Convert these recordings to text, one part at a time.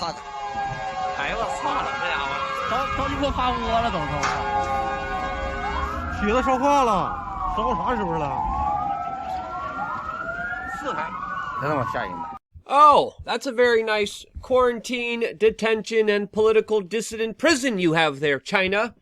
操的！哎呦我操了，这家伙都一锅发锅了，都靴子烧化了，烧到啥时候了4台。再让我下一个吧。 Oh, that's a very nice quarantine, detention, and political dissident prison you have there, China.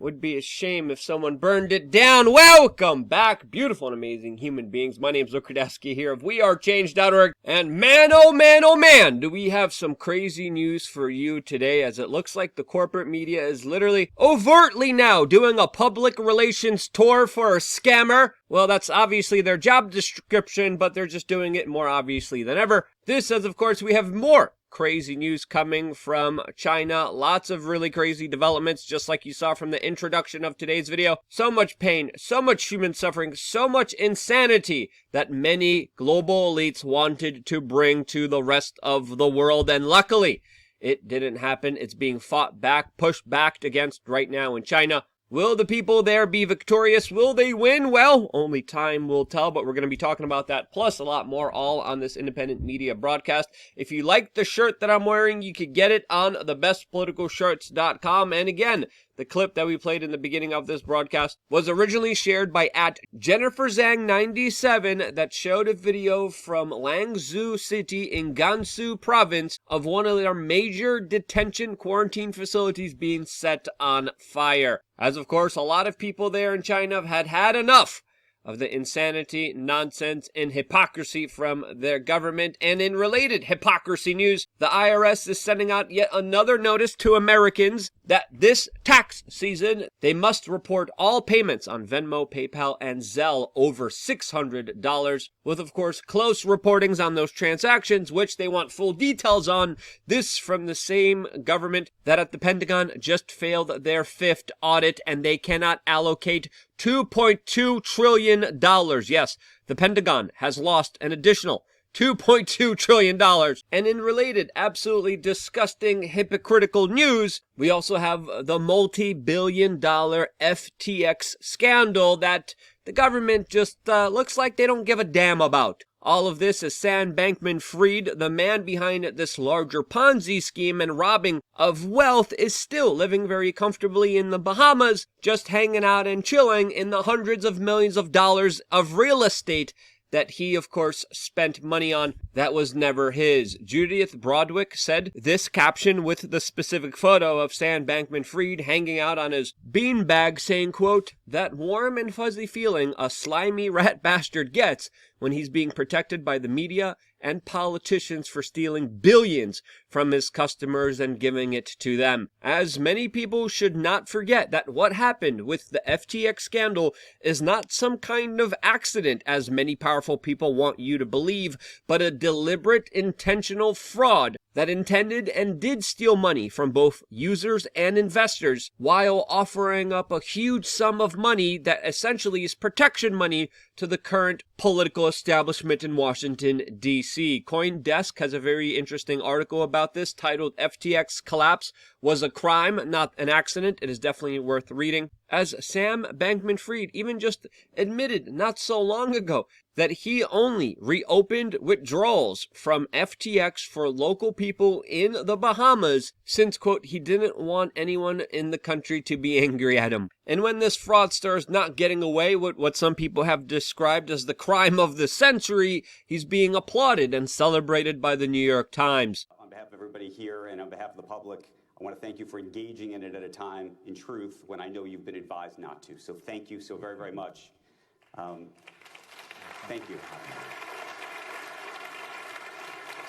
Would be a shame if someone burned it down. Welcome back, beautiful and amazing human beings. My name's Luke Radeski here of WeAreChange.org. And man, oh man, do we have some crazy news for you today, as it looks like the corporate media is literally overtly now doing a public relations tour for a scammer. Well, that's obviously their job description, but they're just doing it more obviously than ever. This, as of course, we have more crazy news coming from China. Lots of really crazy developments, just like you saw from the introduction of today's video. So much pain, so much human suffering, so much insanity that many global elites wanted to bring to the rest of the world. And luckily, it didn't happen. It's being fought back, pushed back against right now in China. Will the people there be victorious? Will they win? Well, only time will tell, but we're going to be talking about that, plus a lot more, all on this independent media broadcast. If you like the shirt that I'm wearing, you could get it on thebestpoliticalshirts.com. And again, the clip that we played in the beginning of this broadcast was originally shared by @JenniferZhang97 that showed a video from Langzhou City in Gansu province of one of their major detention quarantine facilities being set on fire. As of course, a lot of people there in China have had enough of the insanity, nonsense, and hypocrisy from their government. And in related hypocrisy news, the IRS is sending out yet another notice to Americans that this tax season, they must report all payments on Venmo, PayPal, and Zelle over $600, with, of course, close reportings on those transactions, which they want full details on. This from the same government that at the Pentagon just failed their 5th audit, and they cannot allocate $2.2 trillion. Yes, the Pentagon has lost an additional $2.2 trillion. And in related, absolutely disgusting, hypocritical news, we also have the multi-billion-dollar FTX scandal that the government just looks like they don't give a damn about. All of this is Sam Bankman-Fried, the man behind this larger Ponzi scheme and robbing of wealth, is still living very comfortably in the Bahamas, just hanging out and chilling in the hundreds of millions of dollars of real estate that he, of course, spent money on that was never his. Judith Broadwick said this caption with the specific photo of Sam Bankman-Fried hanging out on his beanbag saying, quote, "That warm and fuzzy feeling a slimy rat bastard gets when he's being protected by the media and politicians for stealing billions from his customers and giving it to them." As many people should not forget that what happened with the FTX scandal is not some kind of accident, as many powerful people want you to believe, but a deliberate, intentional fraud that intended and did steal money from both users and investors while offering up a huge sum of money that essentially is protection money to the current political establishment in Washington, D.C. CoinDesk has a very interesting article about this titled "FTX Collapse Was a Crime, Not an Accident." It is definitely worth reading, as Sam Bankman-Fried even just admitted not so long ago that he only reopened withdrawals from FTX for local people in the Bahamas since, quote, he didn't want anyone in the country to be angry at him. And when this fraudster is not getting away with what some people have described as the crime of the century, he's being applauded and celebrated by the New York Times. On behalf of everybody here and on behalf of the public, I want to thank you for engaging in it at a time, in truth, when I know you've been advised not to. So thank you so very, very much. Thank you.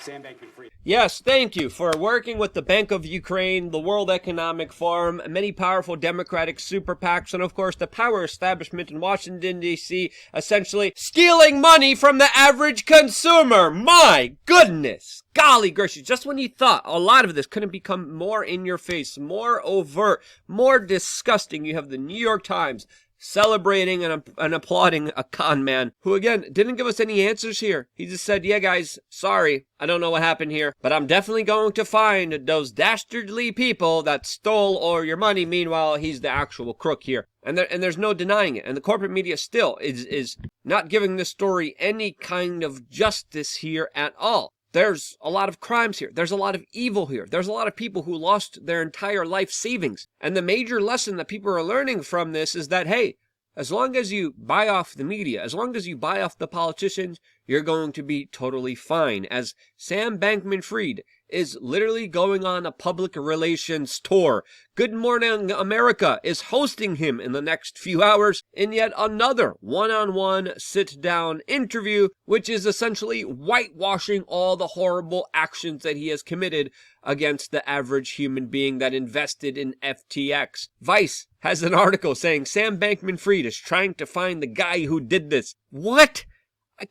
Sam Bankman-Fried. Yes, thank you for working with the Bank of Ukraine, the World Economic Forum, many powerful Democratic super PACs, and of course the power establishment in Washington, D.C., essentially stealing money from the average consumer. My goodness! Golly gracious, just when you thought a lot of this couldn't become more in your face, more overt, more disgusting, you have the New York Times celebrating and applauding a con man who, again, didn't give us any answers here. He just said, yeah, guys, sorry, I don't know what happened here, but I'm definitely going to find those dastardly people that stole all your money. Meanwhile, he's the actual crook here. And there's no denying it. And the corporate media still is not giving this story any kind of justice here at all. there's a lot of crimes here. There's a lot of evil here. There's a lot of people who lost their entire life savings. And the major lesson that people are learning from this is that, hey, as long as you buy off the media, as long as you buy off the politicians, you're going to be totally fine. As Sam Bankman-Fried is literally going on a public relations tour. Good Morning America is hosting him in the next few hours in yet another one-on-one sit-down interview, which is essentially whitewashing all the horrible actions that he has committed against the average human being that invested in FTX. Vice has an article saying Sam Bankman-Fried is trying to find the guy who did this. What?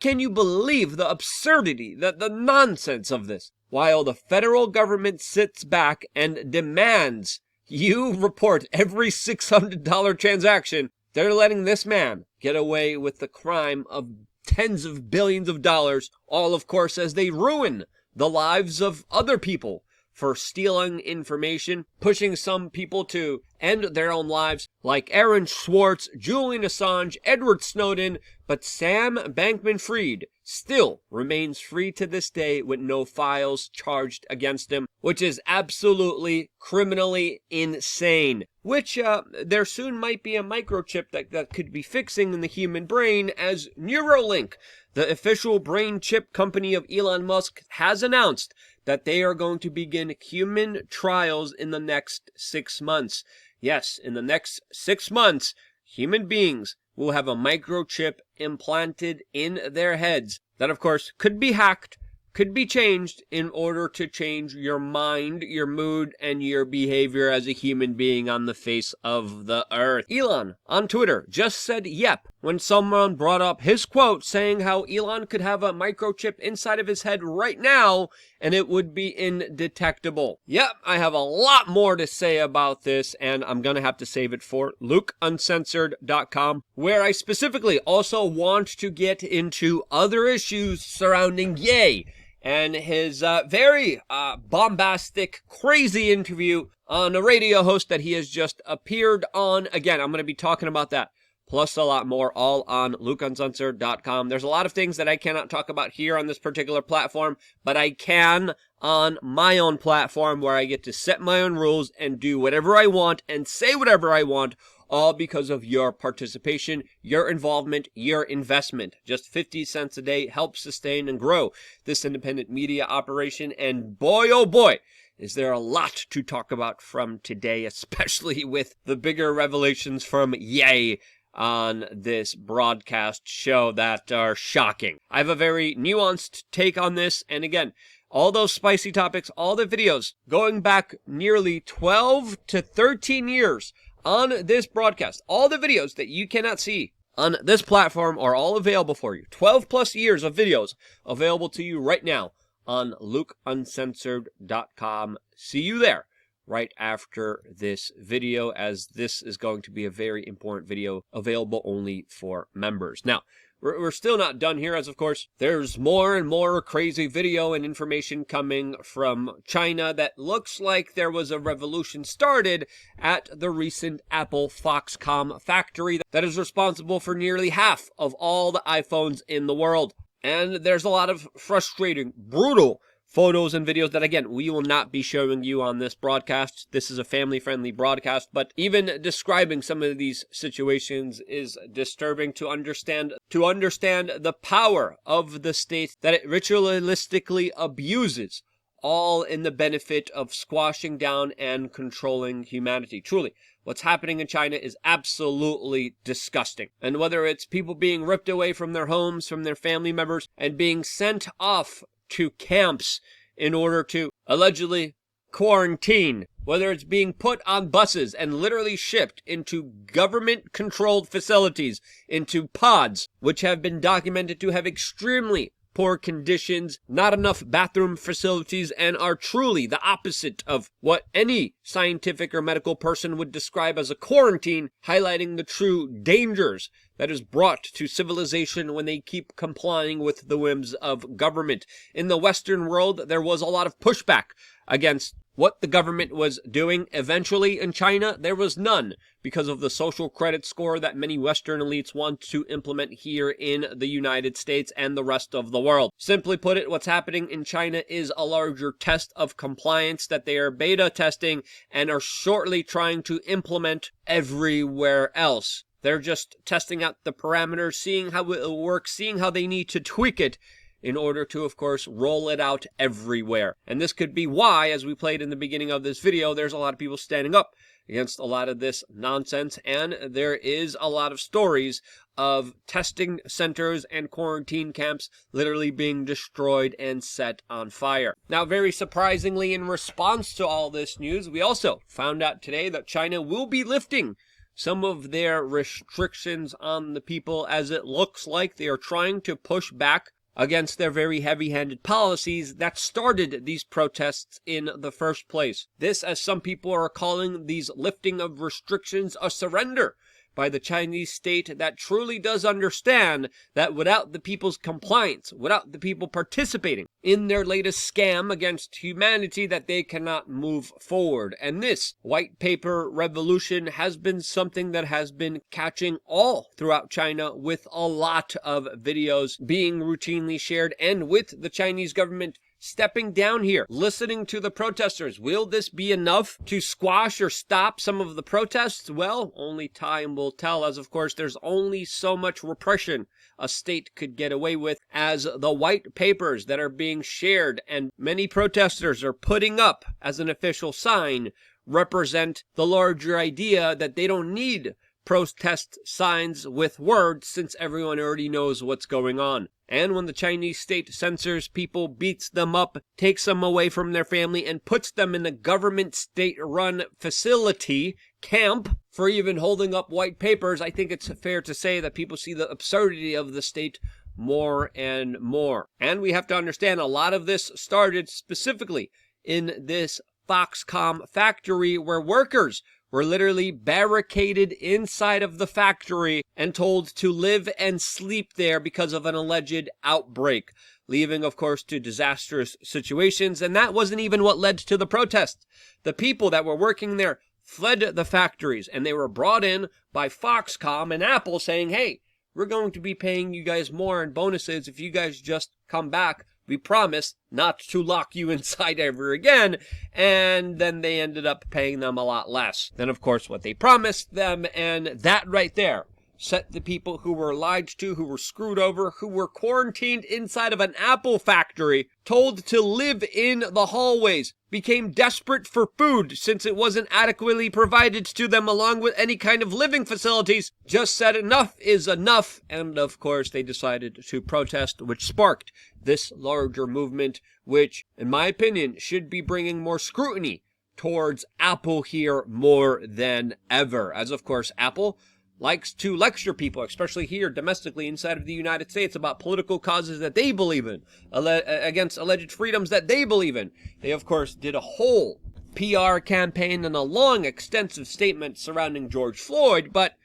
Can you believe the absurdity, the nonsense of this? While the federal government sits back and demands you report every $600 transaction, they're letting this man get away with the crime of tens of billions of dollars, all of course as they ruin the lives of other people for stealing information, pushing some people to end their own lives, like Aaron Swartz, Julian Assange, Edward Snowden, but Sam Bankman-Fried still remains free to this day with no files charged against him, which is absolutely criminally insane. Which, there soon might be a microchip that could be fixing in the human brain, as Neuralink, the official brain chip company of Elon Musk, has announced that they are going to begin human trials in the next 6 months. Yes, in the next 6 months, human beings will have a microchip implanted in their heads that, of course, could be hacked, could be changed in order to change your mind, your mood, and your behavior as a human being on the face of the earth. Elon, on Twitter, just said yep when someone brought up his quote saying how Elon could have a microchip inside of his head right now and it would be indetectable. Yep, I have a lot more to say about this, and I'm gonna have to save it for LukeUncensored.com, where I specifically also want to get into other issues surrounding Ye and his very bombastic, crazy interview on a radio host that he has just appeared on. Again, I'm going to be talking about that, plus a lot more, all on LukeUncensored.com. There's a lot of things that I cannot talk about here on this particular platform, but I can on my own platform, where I get to set my own rules and do whatever I want and say whatever I want, all because of your participation, your involvement, your investment. Just 50 cents a day helps sustain and grow this independent media operation, and boy, oh boy, is there a lot to talk about from today, especially with the bigger revelations from Ye on this broadcast show that are shocking. I have a very nuanced take on this, and again, all those spicy topics, all the videos going back nearly 12 to 13 years on this broadcast, all the videos that you cannot see on this platform are all available for you. 12 plus years of videos available to you right now on LukeUncensored.com. See you there right after this video, as this is going to be a very important video available only for members. Now, we're still not done here, as of course there's more and more crazy video and information coming from China that looks like there was a revolution started at the recent Apple Foxconn factory that is responsible for nearly half of all the iPhones in the world. And there's a lot of frustrating, brutal photos and videos that, again, we will not be showing you on this broadcast. This is a family-friendly broadcast, but even describing some of these situations is disturbing to understand the power of the state that it ritualistically abuses, all in the benefit of squashing down and controlling humanity. Truly, what's happening in China is absolutely disgusting. And whether it's people being ripped away from their homes, from their family members, and being sent off to camps in order to allegedly quarantine, whether it's being put on buses and literally shipped into government-controlled facilities, into pods, which have been documented to have extremely poor conditions, not enough bathroom facilities, and are truly the opposite of what any scientific or medical person would describe as a quarantine, highlighting the true dangers that is brought to civilization when they keep complying with the whims of government. In the Western world, there was a lot of pushback against what the government was doing eventually in China, there was none, because of the social credit score that many Western elites want to implement here in the United States and the rest of the world. Simply put it, what's happening in China is a larger test of compliance that they are beta testing and are shortly trying to implement everywhere else. They're just testing out the parameters, seeing how it will work, seeing how they need to tweak it in order to, of course, roll it out everywhere. And this could be why, as we played in the beginning of this video, there's a lot of people standing up against a lot of this nonsense, and there is a lot of stories of testing centers and quarantine camps literally being destroyed and set on fire. Now, very surprisingly, in response to all this news, we also found out today that China will be lifting some of their restrictions on the people, as it looks like they are trying to push back against their very heavy-handed policies that started these protests in the first place. This, as some people are calling these lifting of restrictions, a surrender by the Chinese state that truly does understand that without the people's compliance, without the people participating in their latest scam against humanity, that they cannot move forward. And this white paper revolution has been something that has been catching all throughout China, with a lot of videos being routinely shared, and with the Chinese government stepping down here, listening to the protesters. Will this be enough to squash or stop some of the protests? Well, only time will tell, as of course there's only so much repression a state could get away with, as the white papers that are being shared and many protesters are putting up as an official sign represent the larger idea that they don't need protest signs with words, since everyone already knows what's going on. And when the Chinese state censors people, beats them up, takes them away from their family, and puts them in a government state-run facility, camp, for even holding up white papers, I think it's fair to say that people see the absurdity of the state more and more. And we have to understand, a lot of this started specifically in this Foxconn factory, where workers were literally barricaded inside of the factory and told to live and sleep there because of an alleged outbreak, leaving, of course, to disastrous situations. And that wasn't even what led to the protest. The people that were working there fled the factories, and they were brought in by Foxconn and Apple saying, hey, we're going to be paying you guys more in bonuses if you guys just come back. We promise not to lock you inside ever again. And then they ended up paying them a lot less than, of course, what they promised them. And that right there set the people who were lied to, who were screwed over, who were quarantined inside of an Apple factory, told to live in the hallways, became desperate for food since it wasn't adequately provided to them, along with any kind of living facilities, just said enough is enough. And of course they decided to protest, which sparked this larger movement, which, in my opinion, should be bringing more scrutiny towards Apple here more than ever. As of course Apple likes to lecture people, especially here domestically inside of the United States, about political causes that they believe in, against alleged freedoms that they believe in. They, of course, did a whole PR campaign and a long, extensive statement surrounding George Floyd, but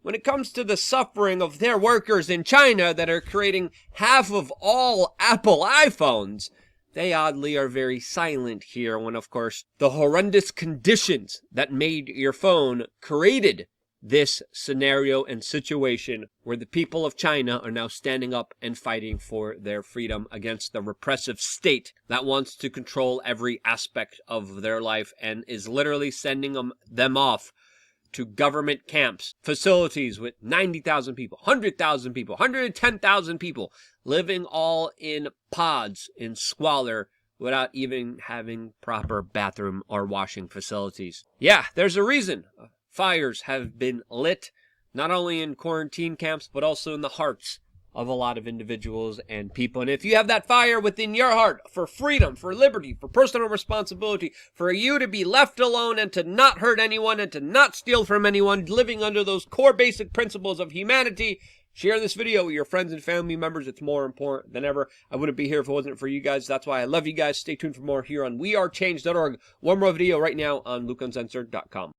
when it comes to the suffering of their workers in China that are creating half of all Apple iPhones, they oddly are very silent here, when, of course, the horrendous conditions that made your phone created this scenario and situation where the people of China are now standing up and fighting for their freedom against the repressive state that wants to control every aspect of their life and is literally sending them off to government camps, facilities with 90,000 people, 100,000 people, 110,000 people, living all in pods in squalor without even having proper bathroom or washing facilities. Yeah, there's a reason fires have been lit, not only in quarantine camps, but also in the hearts of a lot of individuals and people. And if you have that fire within your heart for freedom, for liberty, for personal responsibility, for you to be left alone and to not hurt anyone and to not steal from anyone, living under those core basic principles of humanity, share this video with your friends and family members. It's more important than ever. I wouldn't be here if it wasn't for you guys. That's why I love you guys. Stay tuned for more here on wearechange.org. One more video right now on LukeUncensored.com.